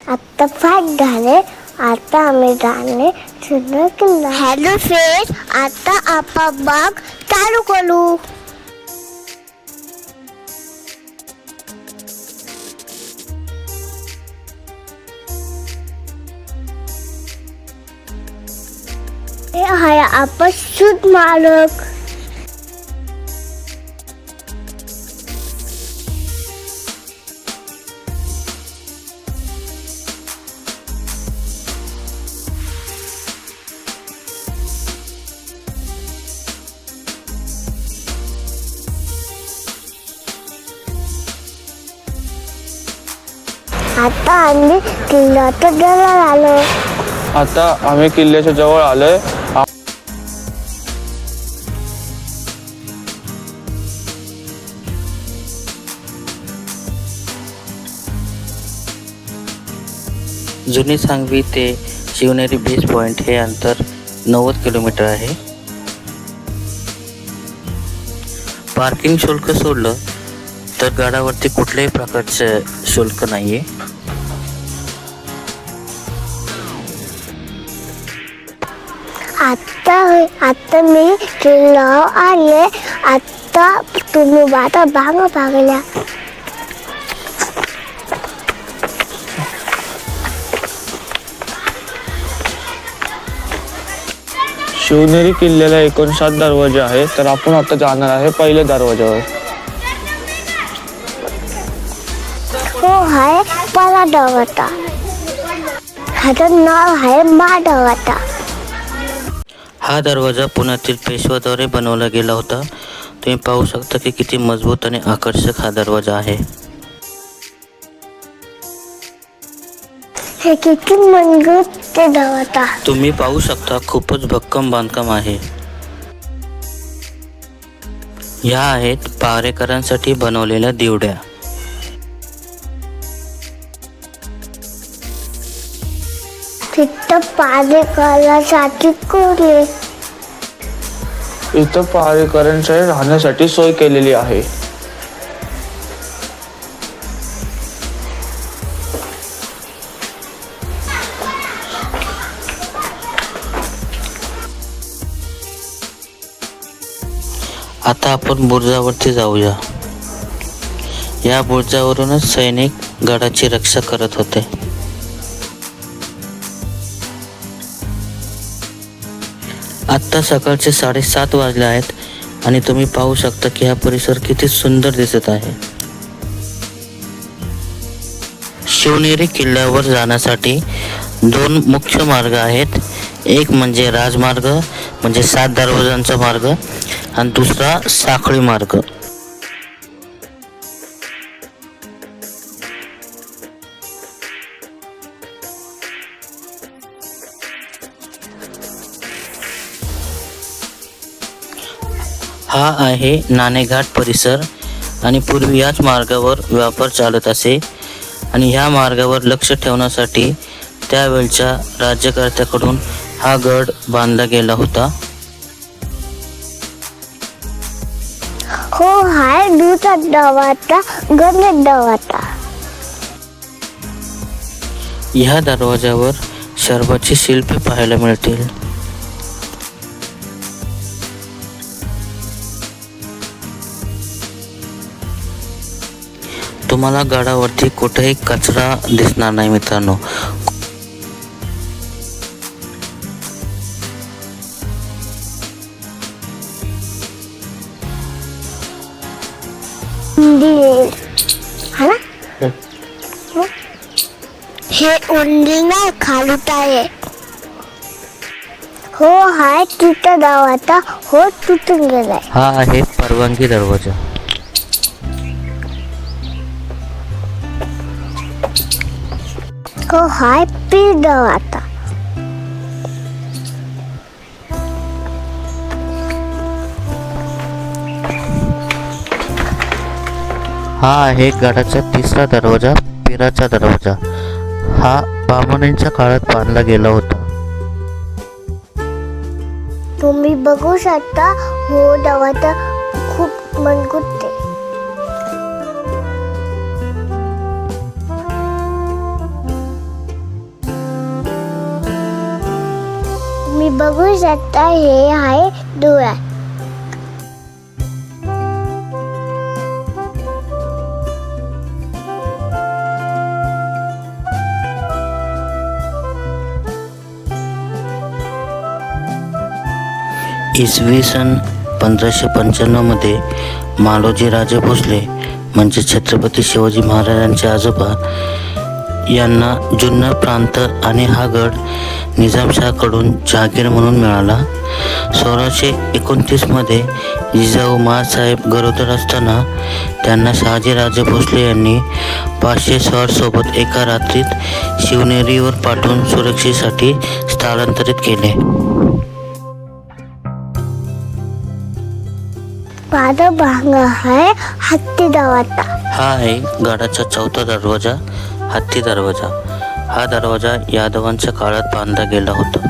आता फाट झाले. आता आम्ही जाणे सुंदर किल्ला. हॅलो फ्रेंड, आता आपण बाग चालू करू. हे आहे आपण शुद्ध मालक. आता आम्ही किल्ल्याच्या जवळ आलो. आता आम्ही किल्ल्याच्या जवळ आलोय. जुनी सांगवी ते शिवनेरी बेस पॉइंट हे अंतर 90 किलोमीटर आहे. पार्किंग शुल्क सोडलं तर गडावरती कुठल्याही प्रकारचे शुल्क नाहीये. आता मी किल्ल्यावर आले. आता तुम्ही बाता भागल्या. शिवनेरी किल्ल्याला एकूण 7 दरवाजे आहेत. तर आपण आता जाणार आहे पहिल्या दरवाजावर. हो आहे पहिला दरवाजा. ह्याचं नाव आहे महादरवाजा. हा दरवाजा पुण्यातील पेशवाद्वारे बनवला गेला होता. तुम्ही पाहू शकता की किती मजबूत आणि आकर्षक हा दरवाजा आहे. हे किती मजबूत ते दरवाजा. तुम्ही पाहू शकता खूपच भक्कम बांधकाम आहे. ह्या आहेत पहारेकरांसाठी बनवलेल्या दिवड्या. तिथं पहारेकरांसाठी कोरले. इथं पहारेकरांच्या राहण्यासाठी सोय केलेली आहे. आता आपण बुरुजावरती जाऊया. या बुरुजावरूनच सैनिक गडाची रक्षा करत होते. आत्ता सकाळचे 7:30 वाजले आहेत आणि तुम्ही पाहू शकता की हा परिसर किती सुंदर दिसत आहे. शिवनेरी किल्ल्यावर जाण्यासाठी 2 मुख्य मार्ग आहेत. एक म्हणजे राजमार्ग म्हणजे 7 दरवाजांचा मार्ग आणि दुसरा साखळी मार्ग. हा आहे नाणेघाट परिसर आणि पूर्वी याच मार्गावर व्यापार चालत असे आणि ह्या मार्गावर लक्ष ठेवण्यासाठी त्यावेळच्या राज्यकर्त्याकडून हा गड बांधला गेला होता. हो हाय दूचा दरवाजा. गणेश दरवाजा. ह्या दरवाजावर शर्वाची शिल्पे पाहायला मिळतील. तुम्हाला गडावरती कुठेही कचरा दिसणार नाही मित्रांनो. हे उंडीला खालूत आहे. हो हाय तिथं दरवाजा. हो तुटून गेलाय. हा आहे परवानगी दरवाजा. हो हाय पीर दरवाजा. हा आहे गडाचा 3रा दरवाजा, पीराचा दरवाजा. हा बहामनींच्या काळात बांधला गेला होता. तुम्ही बघू शकता हो दरवाजा खूप मजबूत आहे. तुम्ही बघू शकता हे आहे डोळा. इसवी सन 1595 मध्ये मालोजी राजे भोसले म्हणजे छत्रपती शिवाजी महाराजांचे आजोबा यांना जुन्नर प्रांत आणि हा गड निजामशाहकडून जहागीर म्हणून मिळाला. 1629 मध्ये जिजाऊ माँसाहेब गरोदर असताना त्यांना शहाजीराजे भोसले यांनी 500 स्वारसोबत एका रात्रीत शिवनेरीवर पाठवून सुरक्षेसाठी स्थलांतरित केले. माझा भांग आहे हत्ती दरवाजा. हा आहे गडाचा 4था दरवाजा, हत्ती दरवाजा. हा दरवाजा यादवांच्या काळात बांधला गेला होता.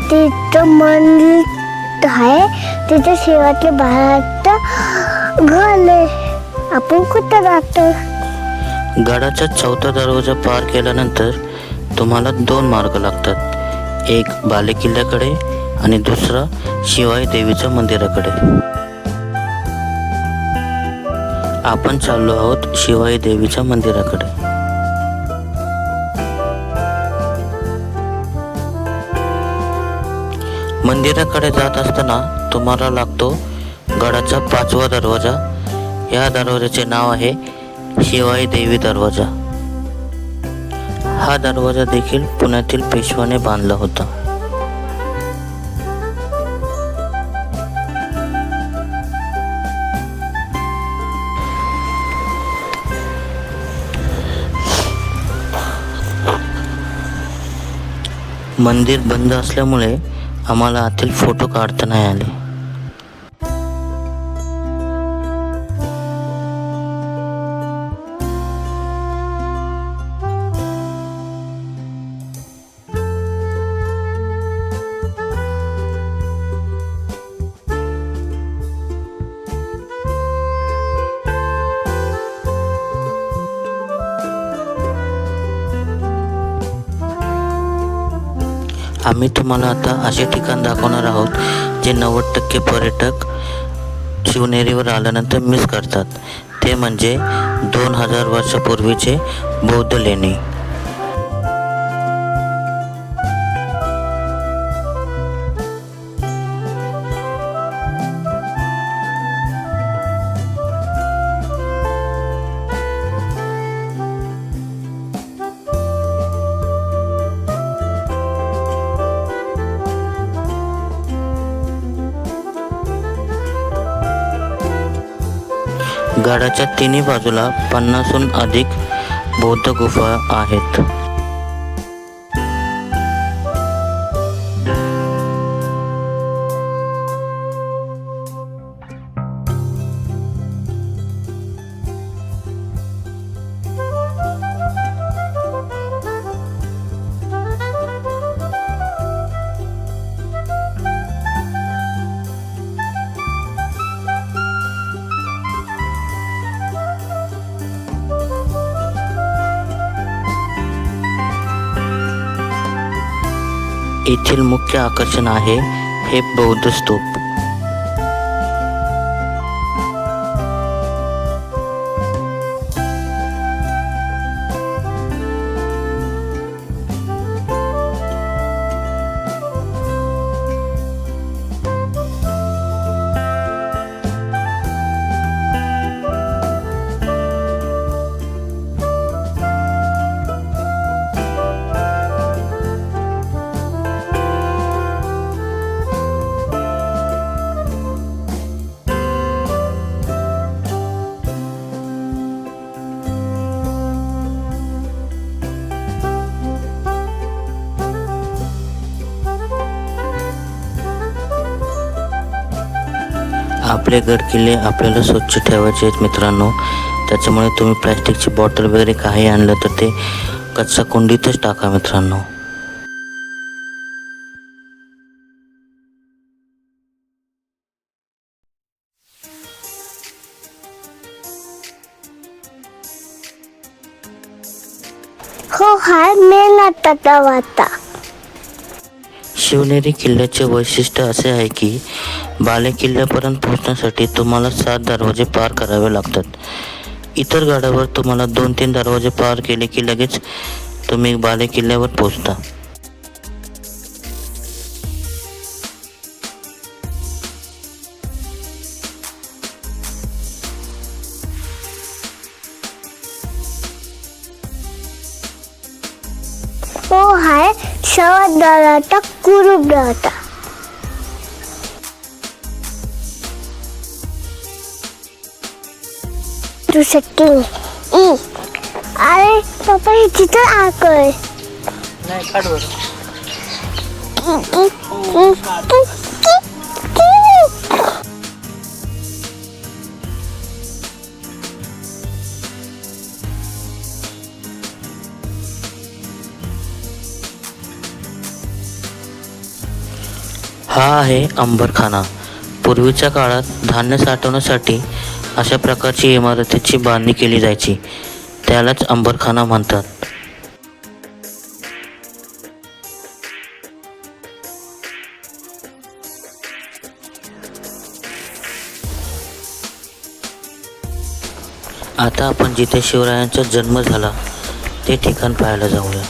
तिथं मंदिर आहे. तिथे शेवटले भारत घर आहे. आपण कुठं राहतो? गडाचा 4था दरवाजा पार केल्यानंतर तुम्हाला 2 मार्ग लागतात. एक बालेकिल्ल्याकडे आणि दुसरा शिवाई देवीच्या मंदिराकडे. आपण चाललो आहोत शिवाई देवीच्या मंदिराकडे. मंदिराकडे जात असताना तुम्हाला लागतो गडाचा 5वा दरवाजा. या दरवाजाचे नाव आहे शिवाई देवी दरवाजा. हा दरवाजा देखील पुण्यातील पेशवाने बांधला होता. मंदिर बंद असल्यामुळे आम्हाला आतील फोटो काढता नाही आले. आम्ही तुम्हाला आता असे ठिकाण दाखवणार आहोत जे 90% पर्यटक शिवनेरीवर आल्यानंतर मिस करतात. ते म्हणजे 2000 वर्षापूर्वीचे बौद्ध लेणी. गडाच्या तिन्ही बाजूला 50हून अधिक बौद्ध गुफा आहेत. येथील मुख्य आकर्षण आहे हे बौद्ध स्तूप. आपले गड किल्ले आपल्याला स्वच्छ ठेवायचे आहेत मित्रांनो. त्याच्यामुळे तुम्ही प्लॅस्टिकची बॉटल वगैरे काही आणलं तर ते कचरा कुंडीतच टाका मित्रांनो. हाय मेन तटावाता. शिवनेरी किल्ल्याचे वैशिष्ट्य असे आहे की बाले किल्ल्यापर्यंत पोहोचण्यासाठी तुम्हाला 7 दरवाजे पार करावे लागतात. इतर गडावर तुम्हाला 2-3 दरवाजे पार केले की लगेच तुम्ही बाले किल्ल्यावर पोहोचता. हो हाय शवदाराचा कुरूप दाता. तू शकते अरे पप्पा हे चित्र आकय हा आहे अंबरखाना. पूर्वीच्या काळात धान्य साठवण्यासाठी अशा प्रकारची इमारतीची बांधणी केली जायची. त्यालाच अंबरखाना म्हणतात. आता आपण जिथे शिवरायांचा जन्म झाला ते ठिकाण पाहायला जाऊया.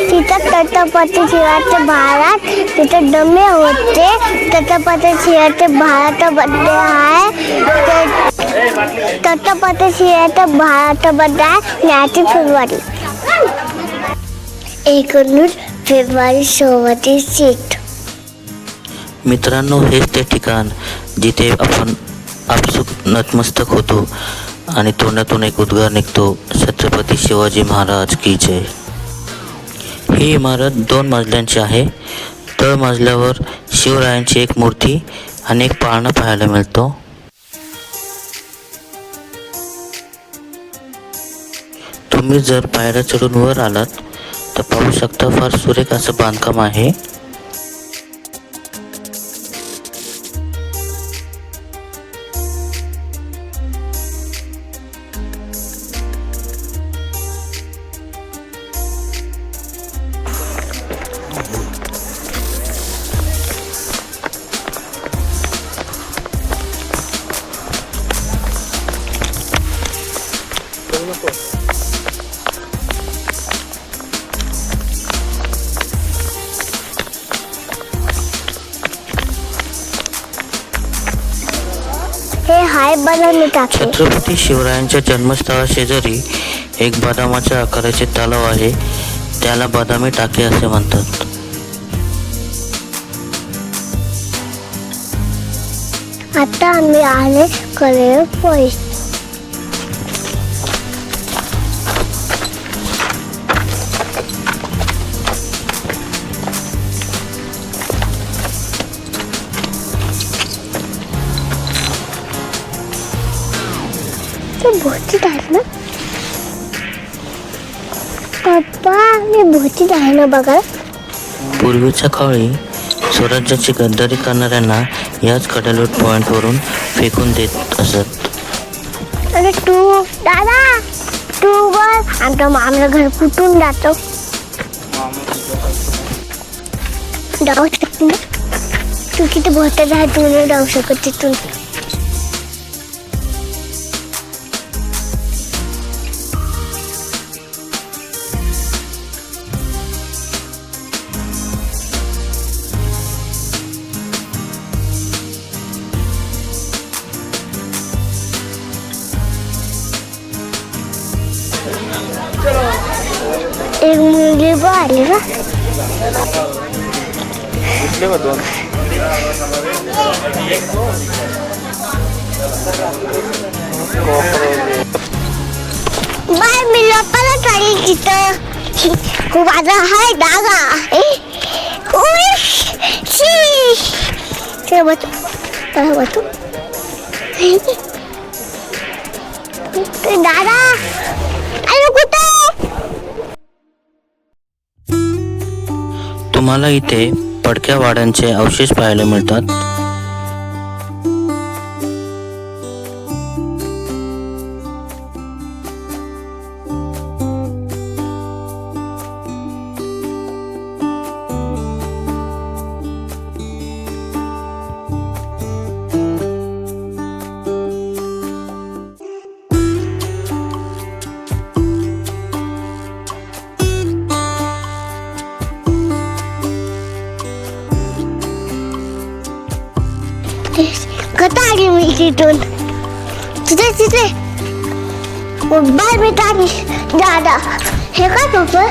तिथं छत्रपती शिवाजी महाराज तिथे डमे होते. छत्रपती शिवाजी महाराज बर्थडे आहे. छत्रपती शिवाजी महाराज बर्थडे आहे 9 फेब्रुवारी. 19 फेब्रुवारी 1936. मित्रांनो, हेच ते ठिकाण जिथे आपण आपसूक नतमस्तक होतो आणि तोंडातून एक उद्गार निघतो, छत्रपती शिवाजी महाराज की जय. ही इमारत 2 मजल्यांची आहे. तळ मजल्यावर शिवरायांची एक मूर्ती आणि एक पाळणा पाहायला मिळतो. तुम्ही जर पायऱ्या चढून वर आलात तर पाहू शकता, फार सुरेख असं बांधकाम आहे. हे हाय बनवून टाकले. छत्रपती शिवरायांच्या जन्मस्थळा शेजारी एक बदामाच्या आकाराचे तलाव आहे. त्याला बदामी टाके असे म्हणतात. आता आम्ही आले कलेवर पोहोच. भोती आहे ना पप्पा, मी भोती आहे ना बघा. पूर्वीच्या काळी स्वराज्याची गद्दारी करणाऱ्यांना याच कडालूट पॉइंटवरून फेकून देत असत. अरे तू दादा तू बस, आमच्या मामाला घर कुठून जातो. जाऊ शकते ना तू, किती भोतात आहे, तू नाही जाऊ शकत तिथून. एक मुलगी आली का. बाय मी लोकांना चालली तिथं. खूप आता हाय डागा. दादा अरे कुठे. तुम्हाला इथे पडक्या वाड्यांचे अवशेष पाहायला मिळतात. कथा आली मी तिथून तिथे तिथे बाय बेटानी दादा हे काय पप्पा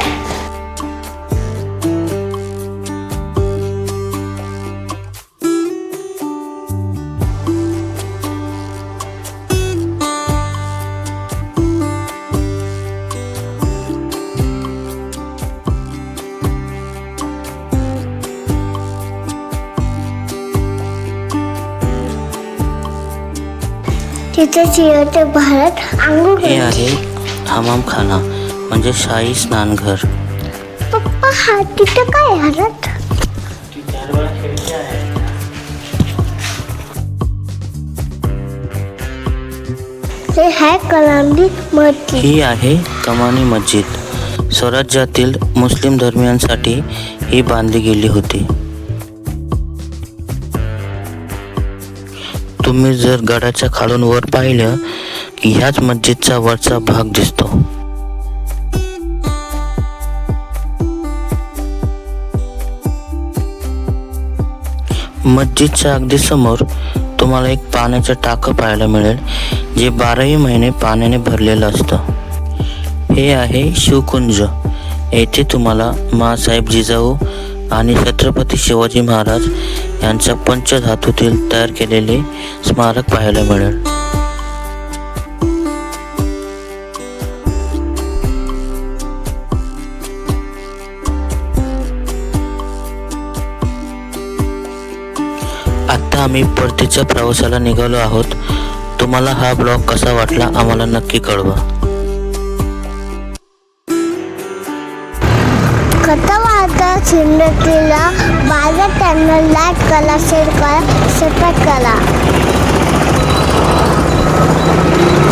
तिथे चिरते भारत आंघोळ हे करते. आहे हमामखाना म्हणजे शाही स्नानघर. पप्पा हा तिथे काय हालत हे है कलामदी मस्जिद. ही आहे कमानी मस्जिद. स्वराज्यातील मुस्लिम धर्मियांसाठी ही बांधली गेली होती. तुम्ही जर गडाच्या खालून वर पाहिलं की ह्याच मस्जिदचा वरचा भाग दिसतो. मस्जिदच्या अगदी समोर तुम्हाला एक पाण्याचं टाकं पाहायला मिळेल जे 12ही महिने पाण्याने भरलेलं असतं. हे आहे शिवकुंज. येथे तुम्हाला माँसाहेब जिजाऊ आणि छत्रपती शिवाजी महाराज यांच्या पंचधातूतील तयार केलेले स्मारक पाहायला मिळेल. आता आम्ही परतीच्या प्रवासाला निघालो आहोत. तुम्हाला हा ब्लॉग कसा वाटला आम्हाला नक्की कळवा. कथा वार्ता सुंदरतेला माझ्या चॅनल लाईक करा, शेअर करा, सबस्क्राईब करा.